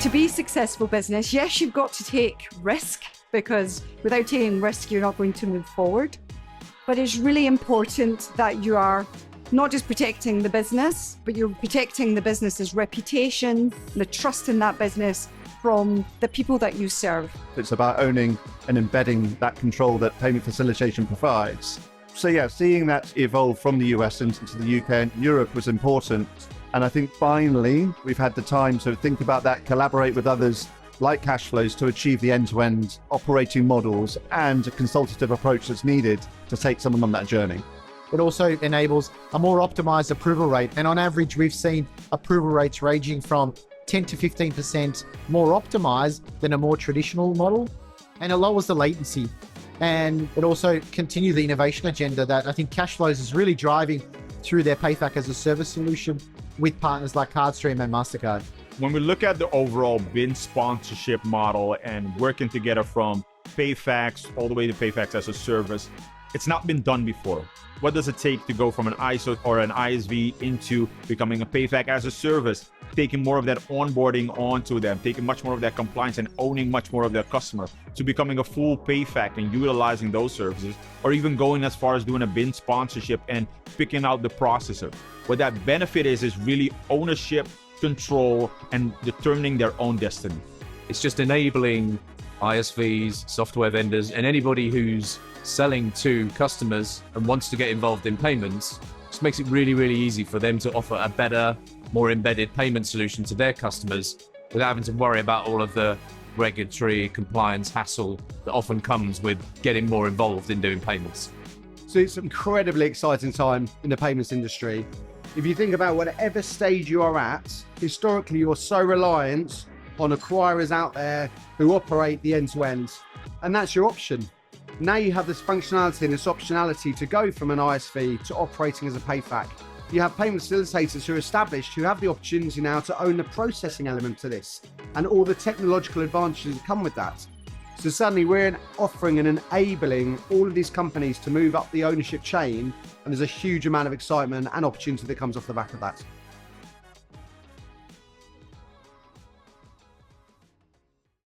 to be a successful business, yes, you've got to take risk, because without taking risk, you're not going to move forward. But it's really important that you are not just protecting the business, but you're protecting the business's reputation, the trust in that business from the people that you serve. It's about owning and embedding that control that payment facilitation provides. So yeah, seeing that evolve from the US into the UK and Europe was important. And I think finally, we've had the time to think about that, collaborate with others like Cashflows to achieve the end-to-end operating models and a consultative approach that's needed to take someone on that journey. It also enables a more optimized approval rate. And on average, we've seen approval rates ranging from 10 to 15% more optimized than a more traditional model. And it lowers the latency. And it also continues the innovation agenda that I think Cashflows is really driving through their PayFac as a service solution with partners like Cardstream and Mastercard. When we look at the overall BIN sponsorship model and working together from PayFacs all the way to PayFacs as a service, it's not been done before. What does it take to go from an ISO or an ISV into becoming a PayFac as a service, taking more of that onboarding onto them, taking much more of that compliance and owning much more of their customer, to becoming a full PayFac and utilizing those services, or even going as far as doing a BIN sponsorship and picking out the processor. What that benefit is really ownership, control, and determining their own destiny. It's just enabling ISVs, software vendors, and anybody who's selling to customers and wants to get involved in payments, just makes it really, really easy for them to offer a better, more embedded payment solution to their customers without having to worry about all of the regulatory compliance hassle that often comes with getting more involved in doing payments. So it's an incredibly exciting time in the payments industry. If you think about whatever stage you are at, historically, you're so reliant on acquirers out there who operate the end-to-end, and that's your option. Now you have this functionality and this optionality to go from an ISV to operating as a PayFac. You have payment facilitators who are established, who have the opportunity now to own the processing element to this and all the technological advantages that come with that. So suddenly we're offering and enabling all of these companies to move up the ownership chain, and there's a huge amount of excitement and opportunity that comes off the back of that.